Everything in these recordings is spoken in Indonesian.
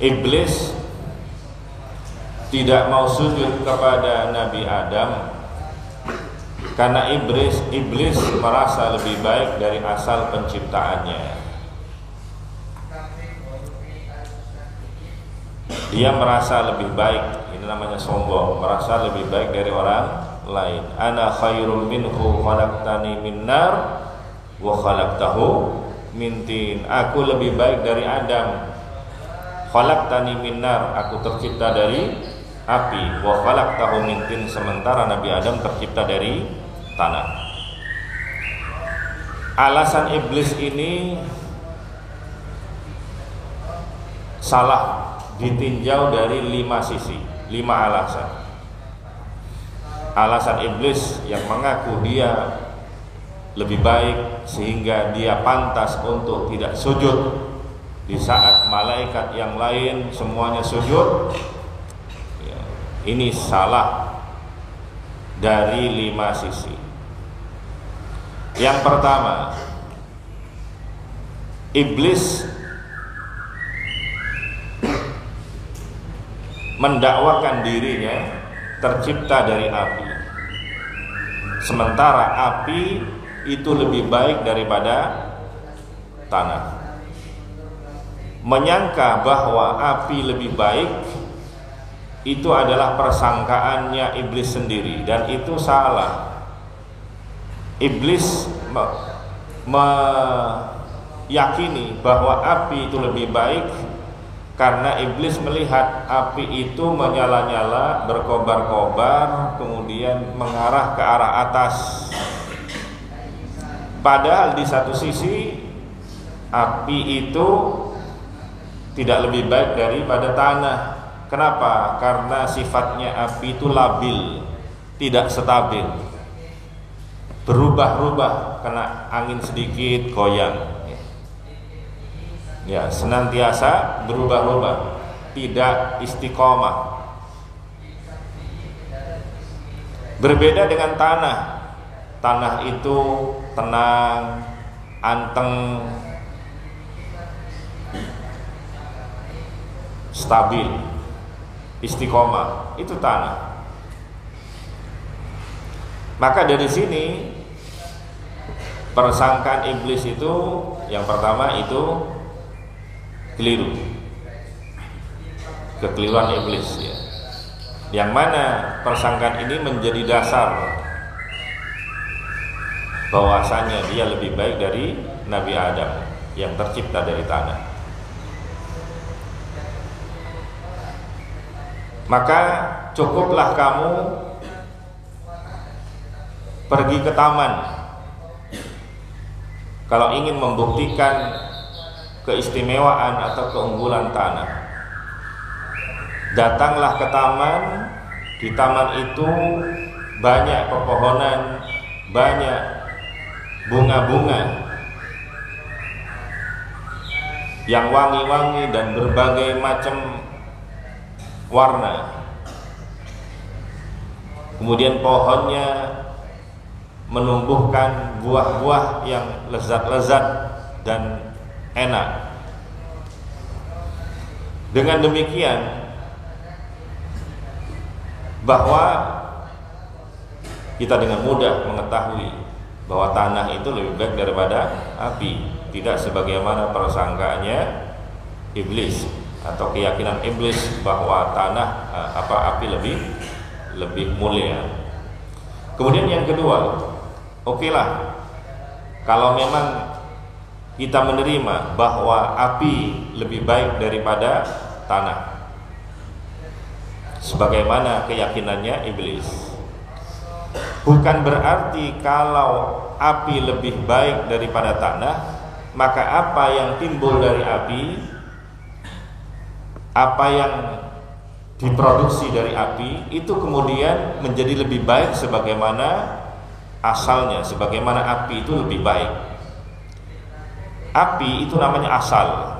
Iblis tidak mau sujud kepada Nabi Adam karena iblis merasa lebih baik dari asal penciptaannya. Dia merasa lebih baik, ini namanya sombong, merasa lebih baik dari orang lain. Ana khairum minhu khalaqtani min nar wa khalaqtahu min tin. Aku lebih baik dari Adam. Khalaqtani min nar, aku tercipta dari api. Wa khalaqtahu min tin, sementara Nabi Adam tercipta dari tanah. Alasan iblis ini salah, ditinjau dari 5 sisi, 5 alasan. Alasan iblis yang mengaku dia lebih baik sehingga dia pantas untuk tidak sujud di saat malaikat yang lain semuanya sujud, ya, ini salah dari 5 sisi. Yang pertama, iblis mendakwakan dirinya tercipta dari api, sementara api itu lebih baik daripada tanah. Menyangka bahwa api lebih baik itu adalah persangkaannya iblis sendiri, dan itu salah. Iblis meyakini bahwa api itu lebih baik karena iblis melihat api itu menyala-nyala, berkobar-kobar, kemudian mengarah ke arah atas. Padahal di satu sisi api itu tidak lebih baik daripada tanah. Kenapa? Karena sifatnya api itu labil, tidak stabil, berubah-ubah, kena angin sedikit goyang. Ya, senantiasa berubah-ubah, tidak istiqomah. Berbeda dengan tanah. Tanah itu tenang, anteng, stabil, istiqomah. Itu tanah. Maka dari sini persangkaan iblis itu yang pertama itu keliru, kekeliruan iblis, ya. Yang mana persangkaan ini menjadi dasar bahwasanya dia lebih baik dari Nabi Adam yang tercipta dari tanah. Maka cukuplah kamu pergi ke taman kalau ingin membuktikan keistimewaan atau keunggulan tanah. Datanglah ke taman. Di taman itu banyak pepohonan, banyak bunga-bunga yang wangi-wangi dan berbagai macam warna. Kemudian pohonnya menumbuhkan buah-buah yang lezat-lezat dan enak. Dengan demikian bahwa kita dengan mudah mengetahui bahwa tanah itu lebih baik daripada api, tidak sebagaimana persangkaannya iblis atau keyakinan iblis bahwa api lebih mulia. Kemudian yang kedua, okelah kalau memang kita menerima bahwa api lebih baik daripada tanah sebagaimana keyakinannya iblis. Bukan berarti kalau api lebih baik daripada tanah, maka apa yang timbul dari api, apa yang diproduksi dari api itu kemudian menjadi lebih baik sebagaimana asalnya, sebagaimana api itu lebih baik. Api itu namanya asal.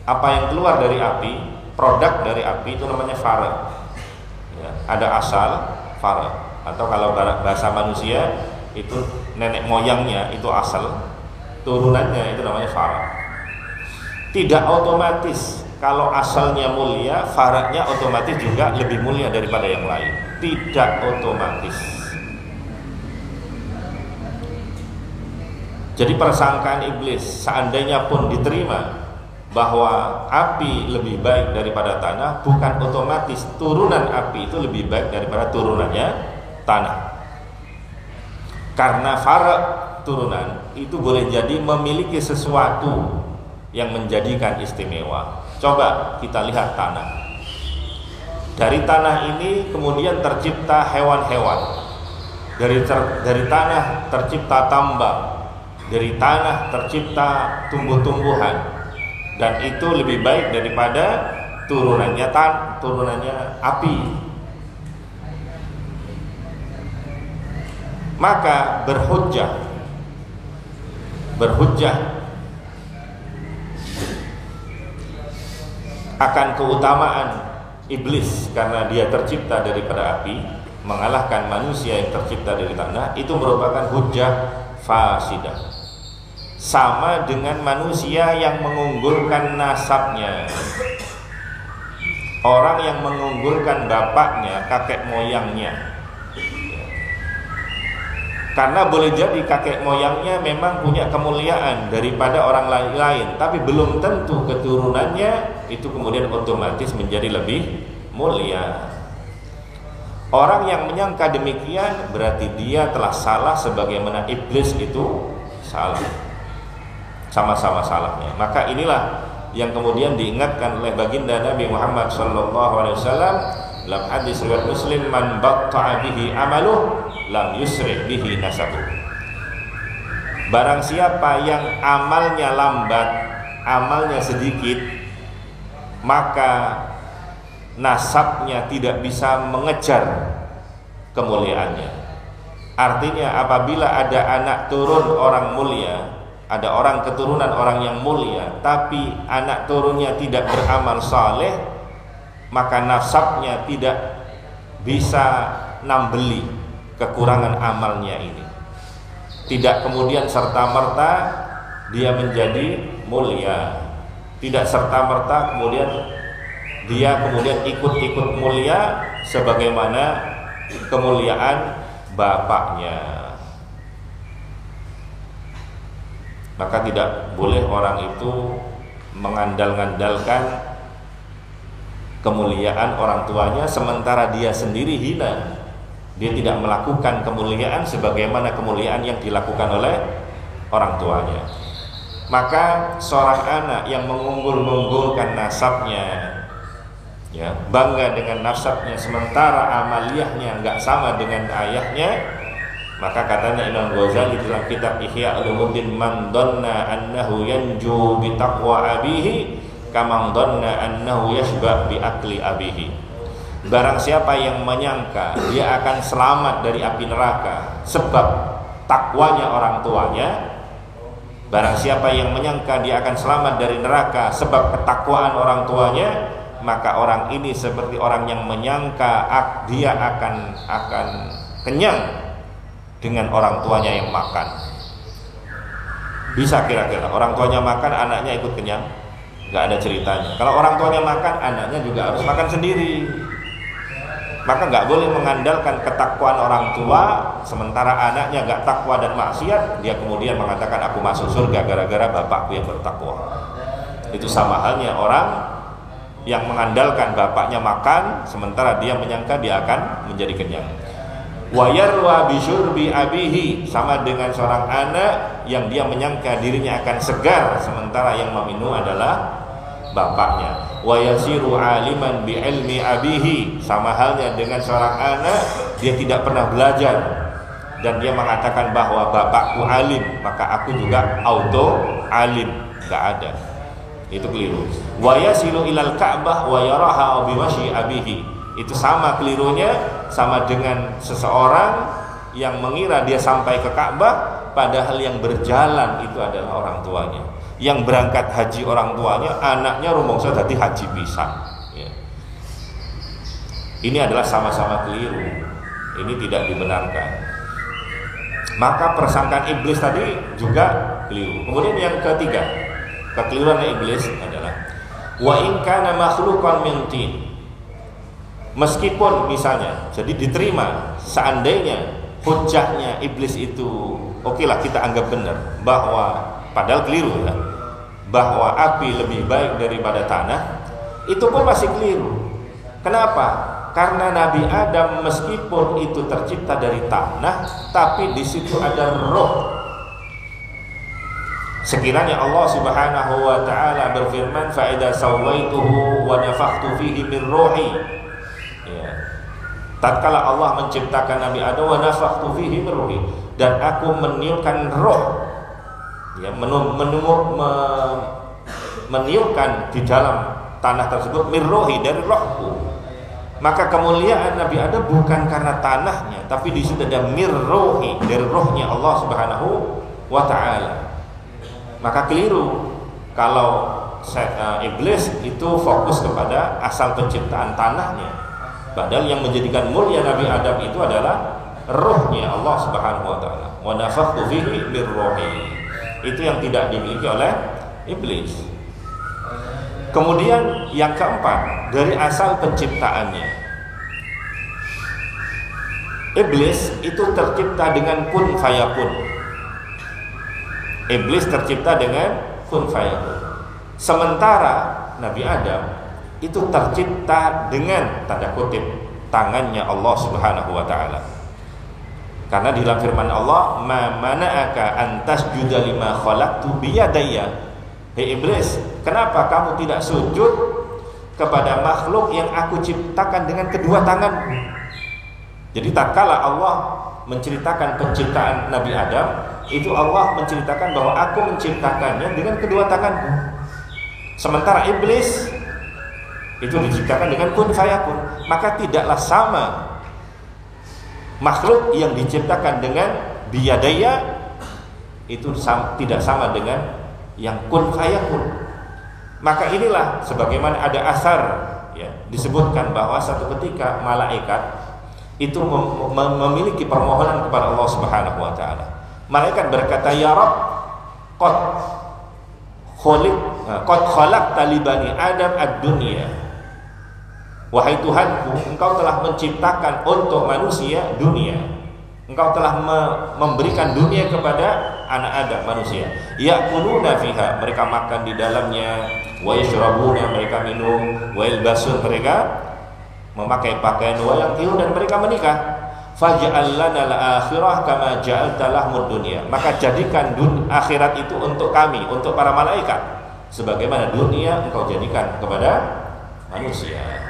Apa yang keluar dari api, produk dari api itu namanya fara. Ya, ada asal, fara. Atau kalau bahasa manusia itu nenek moyangnya itu asal, turunannya itu namanya fara. Tidak otomatis kalau asalnya mulia, faraknya otomatis juga lebih mulia daripada yang lain. Tidak otomatis. Jadi persangkaan iblis seandainya pun diterima bahwa api lebih baik daripada tanah, bukan otomatis turunan api itu lebih baik daripada turunannya tanah. Karena farak turunan itu boleh jadi memiliki sesuatu yang menjadikan istimewa. Coba kita lihat tanah. Dari tanah ini kemudian tercipta hewan-hewan. Dari tanah tercipta tambang. Dari tanah tercipta tumbuh-tumbuhan, dan itu lebih baik daripada turunannya api. Maka berhujjah akan keutamaan iblis karena dia tercipta daripada api, mengalahkan manusia yang tercipta dari tanah, itu merupakan hujjah fasidah. Sama dengan manusia yang mengunggulkan nasabnya. Orang yang mengunggulkan bapaknya, kakek moyangnya. Karena boleh jadi kakek moyangnya memang punya kemuliaan daripada orang lain, tapi belum tentu keturunannya itu kemudian otomatis menjadi lebih mulia. Orang yang menyangka demikian berarti dia telah salah sebagaimana iblis itu salah. Sama-sama salahnya. Maka inilah yang kemudian diingatkan oleh baginda Nabi Muhammad SAW dalam hadis riwayat Muslim, man batta'a bihi amaluh lam yusri bihi nasabuh. Barang siapa yang amalnya lambat, amalnya sedikit, maka nasabnya tidak bisa mengejar kemuliaannya. Artinya apabila ada anak turun orang mulia, ada orang keturunan orang yang mulia, tapi anak turunnya tidak beramal saleh, maka nasabnya tidak bisa nambeli kekurangan amalnya ini. Tidak kemudian serta-merta dia menjadi mulia. Tidak serta-merta kemudian dia ikut-ikut mulia sebagaimana kemuliaan bapaknya. Maka tidak boleh orang itu mengandal-ngandalkan kemuliaan orang tuanya sementara dia sendiri hina. Dia tidak melakukan kemuliaan sebagaimana kemuliaan yang dilakukan oleh orang tuanya. Maka seorang anak yang mengunggul-unggulkan nasabnya, ya, bangga dengan nasabnya sementara amaliyahnya enggak sama dengan ayahnya, maka katanya Imam Ghazali dalam kitab Ihya Ulumuddin, man dhanna annahu yanju bi taqwa abihi kama dhanna annahu yashba bi akli abihi. Barang siapa yang menyangka dia akan selamat dari api neraka sebab takwanya orang tuanya, barang siapa yang menyangka dia akan selamat dari neraka sebab ketakwaan orang tuanya, maka orang ini seperti orang yang menyangka dia akan kenyang dengan orang tuanya yang makan. Bisa kira-kira orang tuanya makan, anaknya ikut kenyang? Gak ada ceritanya. Kalau orang tuanya makan, anaknya juga harus makan sendiri. Maka gak boleh mengandalkan ketakwaan orang tua sementara anaknya gak takwa dan maksiat, dia kemudian mengatakan aku masuk surga gara-gara bapakku yang bertakwa. Itu sama halnya orang yang mengandalkan bapaknya makan sementara dia menyangka dia akan menjadi kenyang. Wa yarwa bi syurbi abihi, sama dengan seorang anak yang dia menyangka dirinya akan segar sementara yang meminum adalah bapaknya. Wa yasiru aliman bi ilmi abihi, sama halnya dengan seorang anak dia tidak pernah belajar dan dia mengatakan bahwa bapakku alim maka aku juga auto alim. Enggak ada. Itu keliru. Wa yasilu ilal Ka'bah wa yaraha bi wasyi abihi, itu sama kelirunya, sama dengan seseorang yang mengira dia sampai ke Ka'bah padahal yang berjalan itu adalah orang tuanya. Yang berangkat haji orang tuanya, anaknya rumangsa dadi haji pisan, ya. Ini adalah sama-sama keliru. Ini tidak dibenarkan. Maka persangkaan iblis tadi juga keliru. Kemudian yang ketiga, kekeliruan iblis adalah wa in kana makhluqan min tin. Meskipun misalnya, jadi diterima seandainya hujahnya iblis itu okelah kita anggap benar, bahwa padahal keliru ya, bahwa api lebih baik daripada tanah, itu pun masih keliru. Kenapa? Karena Nabi Adam meskipun itu tercipta dari tanah, tapi di situ ada roh. Sekiranya Allah Subhanahu wa taala berfirman, fa idza sawaituhu wa nafakhtu fihi min ruhi. Ya. Tatkala Allah menciptakan Nabi Adam, wa nafakhtu fihi min ruhi, dan aku meniupkan roh, ya, meniupkan di dalam tanah tersebut min ruhi, dari rohku. Maka kemuliaan Nabi Adam bukan karena tanahnya, tapi di situ ada mir ruhi, dari rohnya Allah Subhanahu wa taala. Maka keliru kalau iblis itu fokus kepada asal penciptaan tanahnya, padahal yang menjadikan mulia Nabi Adam itu adalah rohnya Allah Subhanahu wa taala. Wa nafakhtu fihi mir ruhi. Itu yang tidak dimiliki oleh iblis. Kemudian yang keempat, dari asal penciptaannya, iblis itu tercipta dengan kun fayakun. Iblis tercipta dengan kun fayakun. Sementara Nabi Adam itu tercipta dengan tanda kutip tangannya Allah Subhanahu wa taala. Karena di dalam firman Allah, "Ma mana'aka an tasjuda lima khalaqtu bi yadayya." Hei iblis, kenapa kamu tidak sujud kepada makhluk yang aku ciptakan dengan kedua tanganku? Jadi tatkala Allah menceritakan penciptaan Nabi Adam, itu Allah menceritakan bahwa aku menciptakannya dengan kedua tanganku. Sementara iblis itu diciptakan dengan kun fayakun. Maka tidaklah sama makhluk yang diciptakan dengan biyadaya itu tidak sama dengan yang kun fayakun. Maka inilah sebagaimana ada asar ya, disebutkan bahwa satu ketika malaikat itu memiliki permohonan kepada Allah Subhanahu wa taala. Malaikat berkata, "Ya Rabb, qad khalaqta li bani Adam ad-dunya." Wahai Tuhanku, Engkau telah menciptakan untuk manusia dunia. Engkau telah memberikan dunia kepada anak Adam, manusia. Ya'kuluna fiha, mereka makan di dalamnya, wa yashrabuna, mereka minum, wa yalbasun, mereka memakai pakaian, wa yankihu, dan mereka menikah. Faj'al lana al-akhirah kama ja'alta lahumud dunya. Maka jadikan akhirat itu untuk kami, untuk para malaikat, sebagaimana dunia Engkau jadikan kepada manusia.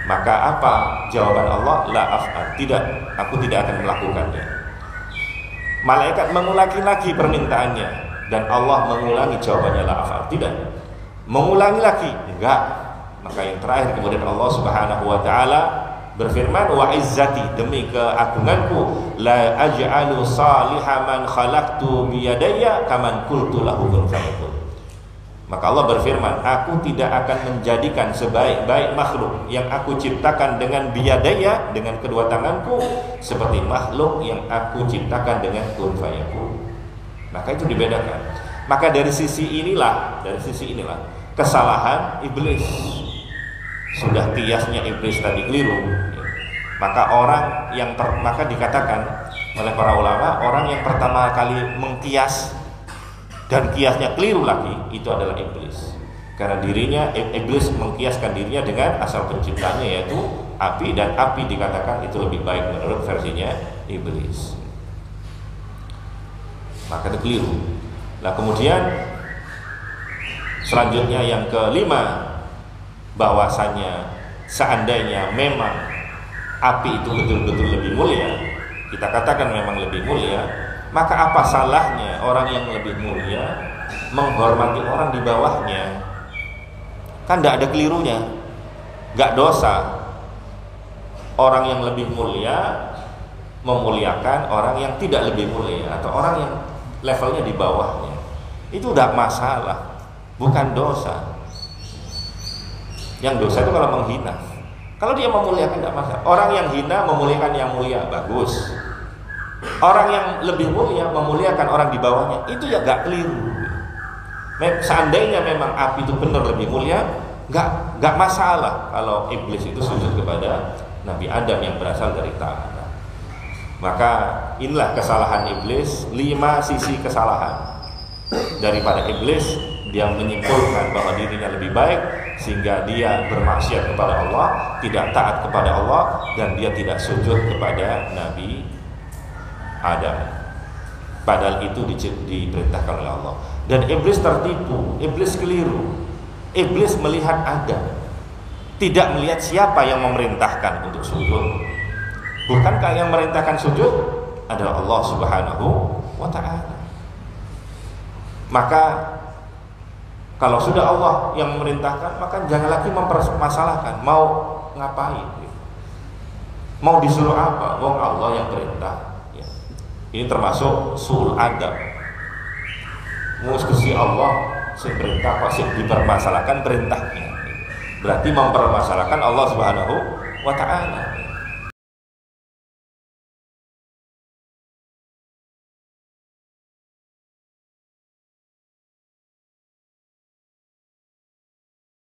Maka apa jawaban Allah? La af'al, tidak, aku tidak akan melakukannya. Malaikat mengulangi lagi permintaannya, dan Allah mengulangi jawabannya, la af'al, tidak. Mengulangi lagi, enggak. Maka yang terakhir kemudian Allah Subhanahu wa taala berfirman, wa izzati, demi keagunganku, la aj'alu salihaman khalaqtu biyadayya kaman qultu lahu kun fayakun. Maka Allah berfirman, aku tidak akan menjadikan sebaik-baik makhluk yang aku ciptakan dengan biyadaya, dengan kedua tanganku, seperti makhluk yang aku ciptakan dengan kun fayakun. Maka itu dibedakan. Maka dari sisi inilah kesalahan iblis. Sudah kiasnya iblis tadi keliru. Maka maka dikatakan oleh para ulama, orang yang pertama kali mengkias dan kiasnya keliru lagi, itu adalah iblis. Karena iblis mengkiaskan dirinya dengan asal penciptanya, yaitu api, dan api dikatakan itu lebih baik menurut versinya iblis. Maka itu keliru. Nah kemudian selanjutnya yang kelima, bahwasanya seandainya memang api itu betul-betul lebih mulia, kita katakan memang lebih mulia, maka apa salahnya orang yang lebih mulia menghormati orang di bawahnya? Kan tidak ada kelirunya, nggak dosa. Orang yang lebih mulia memuliakan orang yang tidak lebih mulia, atau orang yang levelnya di bawahnya, itu tidak masalah, bukan dosa. Yang dosa itu kalau menghina. Kalau dia memuliakan tidak masalah. Orang yang hina memuliakan yang mulia, bagus. Orang yang lebih mulia memuliakan orang di bawahnya, itu ya gak keliru. Seandainya memang api itu benar lebih mulia, nggak masalah kalau iblis itu sujud kepada Nabi Adam yang berasal dari tanah. Maka inilah kesalahan iblis, 5 sisi kesalahan daripada iblis. Dia menyimpulkan bahwa dirinya lebih baik sehingga dia bermaksiat kepada Allah, tidak taat kepada Allah, dan dia tidak sujud kepada Nabi Adam. Padahal itu diperintahkan oleh Allah. Dan iblis tertipu, iblis keliru. Iblis melihat Adam, tidak melihat siapa yang memerintahkan untuk sujud. Bukankah yang memerintahkan sujud adalah Allah Subhanahu wa ta'ala? Maka kalau sudah Allah yang memerintahkan, maka jangan lagi mempermasalahkan mau ngapain, mau disuruh apa. Wong Allah yang perintah. Ya. Ini termasuk suul adab. Gusti Allah sing perintah pasti dipermasalahkan perintahnya. Berarti mempermasalahkan Allah Subhanahu wa ta'ala.